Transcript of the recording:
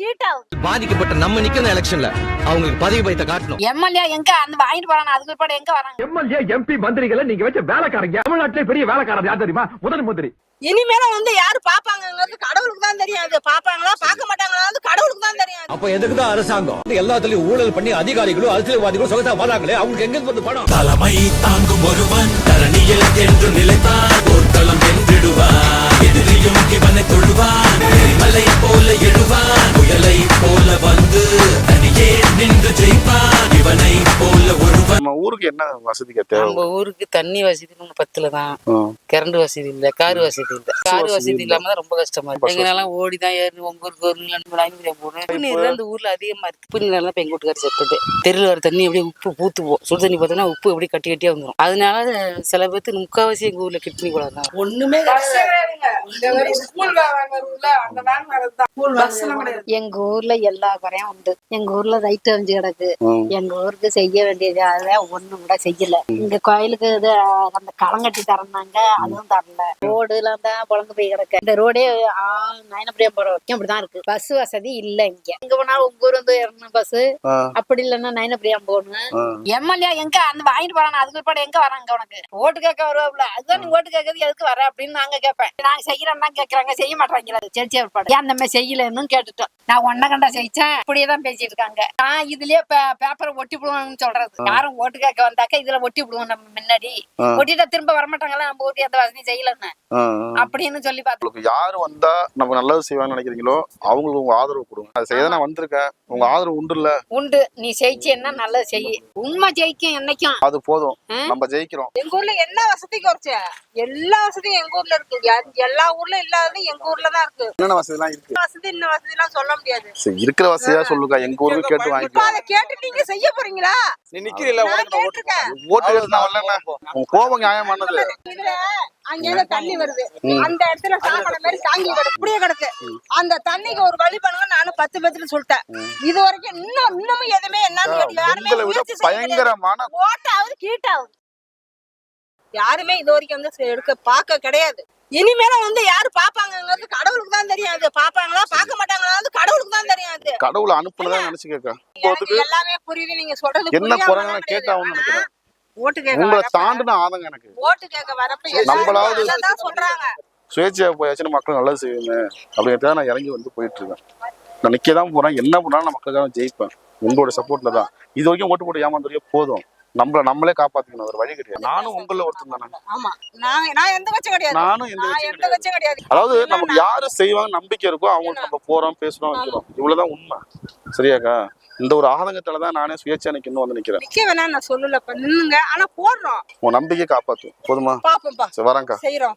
Heat ஆகுது. பாதிக்கப்பட்ட நம்ம நிக்கிற எலெக்ஷன்ல அவங்களுக்கு பதவி பயத்தை காட்டணும். எம்எல்ஏ எங்க அந்த வாங்கிட்டு போறாங்க, அதுக்கு பிற்பாடு எங்க வராங்க? எம்எல்ஏ எம்பி மந்திரிகளை நீங்க வச்ச வேலைக்காரங்க. தமிழ்நாட்டிலே பெரிய வேலைக்காரர் யார் தெரியுமா? முதல் மந்திரி. இனிமேல யாரு பாப்பாங்கிறது கடவுளுக்கு தான் தெரியும். அது பாப்பாங்களா பார்க்க மாட்டாங்களா கடவுளுக்கு தான் தெரியும். அப்ப எதுக்குதான் அரசாங்கம் எல்லாத்துலயும் ஊழல் பண்ணி அதிகாரிகளும் அரசியல்வாதிகளும் சொகசா வராங்களே, அவங்களுக்கு எங்க வந்து பணம்? தலைமை தாங்கும் ஒருவன் தரணியில் என்று நிலைத்தான், போர்க்களம் வென்றிடுவான், எதிரியும் இவனை தொழுவான், மலை போல எழுவான், புயலை போல வந்து தனியே நின்று ஜெயிப்பான், இவனை போல ஒருவன். நம்ம ஊருக்கு என்ன வசதி தேவை? நம்ம ஊருக்கு தண்ணி வசதி 10ல தான், கரண்ட் வசதி இல்ல, கார் வசதி இல்ல. கார் வசதி இல்லாம தான் ரொம்ப கஷ்டமா இருக்கு. எங்கனாலும் ஓடிதான் ஏறி உங்க ஊருக்கு ஒரு போகணும். அந்த ஊர்ல அதிகமா இருக்கு. உப்பு நீரெல்லாம் இப்ப எங்க வீட்டுக்காரர் செத்துட்டு தெருவில் வர தண்ணி அப்படியே உப்பு பூத்துவோம். சுடு தண்ணி பார்த்தோம்னா உப்பு எப்படி கட்டி கட்டியா வந்துடும். அதனால சில பேருக்கு முக்காவாசி எங்க ஊர்ல கிட்னி கூட தான். ஒண்ணுமே எங்க ஊர்ல எல்லா குறையும் உண்டு. எங்க ஊர்ல ரைட் அரைஞ்சு கிடக்கு. எங்க ஊருக்கு செய்ய வேண்டியது ஒண்ணும் கூட செய்யல. இங்க கோயிலுக்கு இது அந்த களங்கட்டி தரந்தாங்க, அதுவும் தரல. ரோடு எல்லாம் தான் பொழந்து போய் கிடக்கு. இந்த ரோடே நயனப்பிரியம் போற வரைக்கும் அப்படிதான் இருக்கு. பஸ் வசதி இல்ல. இங்க போனாலும் உங்க ஊர் பஸ், அப்படி இல்லன்னா நயனப்பிரியம் போகணும். எம்எல்ஏ எங்க அந்த வாங்கிட்டு போறாங்க, அதுக்கு பிற்பாடு எங்க வராங்க? உனக்கு ஓட்டு கேட்க வருவாப்ல, அதுதான் நீ ஓட்டு கேட்கறது எதுக்கு வர அப்படின்னு நாங்க கேட்பேன். நாங்க செய்யறோம் தான் கேட்கறாங்க, செய்ய மாட்டாங்க. செடிச்சே பிற்பாடு ஏன் அந்த மாதிரி செய்யலன்னு கேட்டுட்டோம். நான் ஒன்ன கண்டா செய்ச்சேன், இப்படியேதான் பேசிட்டு இருக்காங்க. நான் இதுலயே பேப்பரை ஒட்டி விடுவாங்கன்னு சொல்றது. யாரும் ஓட்டு கேட்க வந்தாக்க இதுல ஒட்டி விடுவோம். நம்ம முன்னாடி ஒட்டிட்டா திரும்ப வரமாட்டாங்களா, நம்ம ஊருக்கு எந்த வசதி செய்யலன்னு அப்படின்னு சொல்லி பார்த்தோம். யாரு வந்தா நம்ம நல்லது செய்வான்னு நினைக்கிறீங்களோ அவங்களுக்கு உங்க ஆதரவு கொடுங்க. அது செய்ய நான் வந்திருக்கேன், உங்க ஆதரவு உண்டு இல்ல? உண்டு. நீ ஜெயிச்சேன்னா நல்லது செய்ய. உண்மை ஜெயிக்கும் என்னைக்கும். அது போதும், நம்ம ஜெயிக்கிறோம். எங்க ஊர்ல என்ன வசதி குறைச்ச? எல்லா வசதியும் எங்க ஊர்ல இருக்கு. எல்லா ஊர்ல இல்லாதது எங்க ஊர்ல தான் இருக்கு. என்னென்ன வசதி எல்லாம் இருக்கு? வசதி இந்த வசதி எல்லாம் சொல்ல முடியாது. இருக்கிற வசதியா சொல்லுங்க. எங்க ஊருக்கு கேட்டு வாங்கிக்கலாம். அதை கேட்டு நீங்க செய்ய போறீங்களா? நீ நிக்கிறீல, ஓட்டு கேட்டு உங்க கோபம் நியாயமானது. அங்க தண்ணி வருது, அந்த இடத்துல சாப்பாடு மாதிரி தாங்கி கிடக்கு, இப்படியே கிடக்கு. அந்த தண்ணிக்கு ஒரு வழி பண்ணுங்க. நானும் 10 பேத்துல சொல்லிட்டேன். இது வரைக்கும் இன்னமும் எதுவுமே என்னன்னு பயங்கரமான ஓட்டாவது கீட்டாவது யாருமே இது வரைக்கும் எடுக்க பார்க்க கிடையாது. இனிமேல யாரு பாப்பாங்கிறது கடவுளுக்கு தான் தெரியும். அது பாப்பாங்களா பார்க்க மாட்டாங்களா கடவுளுக்கு தான் தெரியும். அது கடவுளை அனுப்புனதா நினைச்சு கேட்க எல்லாமே புரியுது. நீங்க சொல்றது என்ன குறைங்க கேட்டாவும் நினைக்கிறேன். ஓட்டு கேட்க உங்களை தாண்டின ஆதங்க எனக்கு. ஓட்டு கேட்க வரப்ப நம்மளாவது சொல்றாங்க சுயேட்சையா போயாச்சுன்னு மக்கள் நல்லது செய்யுங்க அப்படின்றத நான் இறங்கி போயிட்டு இருக்கேன். நான் நிக்கதான் போறேன். என்ன பண்ணாலும் நான் மக்களுக்காக ஜெயிப்பேன். உங்களோட சப்போர்ட்ல தான். இது வரைக்கும் ஓட்டு போட்டு ஏமாந்துறியோ போதும். நம்மளே காப்பாத்திக்கணும். ஒரு வழி கிடையாது. நானும் உங்கள ஒருத்தர் தானே. ஆமா, நான் எந்த கட்சி கிடையாது. நானும் எந்த கட்சி கிடையாது. அதாவது நமக்கு யாரு செய்வாங்க நம்பிக்கை இருக்கோ அவங்களுக்கு நம்ம போறோம், பேசுறோம், வைக்கிறோம். இவ்வளவுதான் உண்மை. சரியாக்கா? இந்த ஒரு ஆதங்கத்துலதான் நானே சுயேட்சை நிக்கணும் நிக்கிறேன். நிக்க வேணாம் நான் சொல்லல, நின்னுங்க. ஆனா போடுறோம். உன் நம்பிக்கை காப்பாத்தும். போதுமா? பாப்போம்ப்பா, வரேன்க்கா. செய்யறோம்.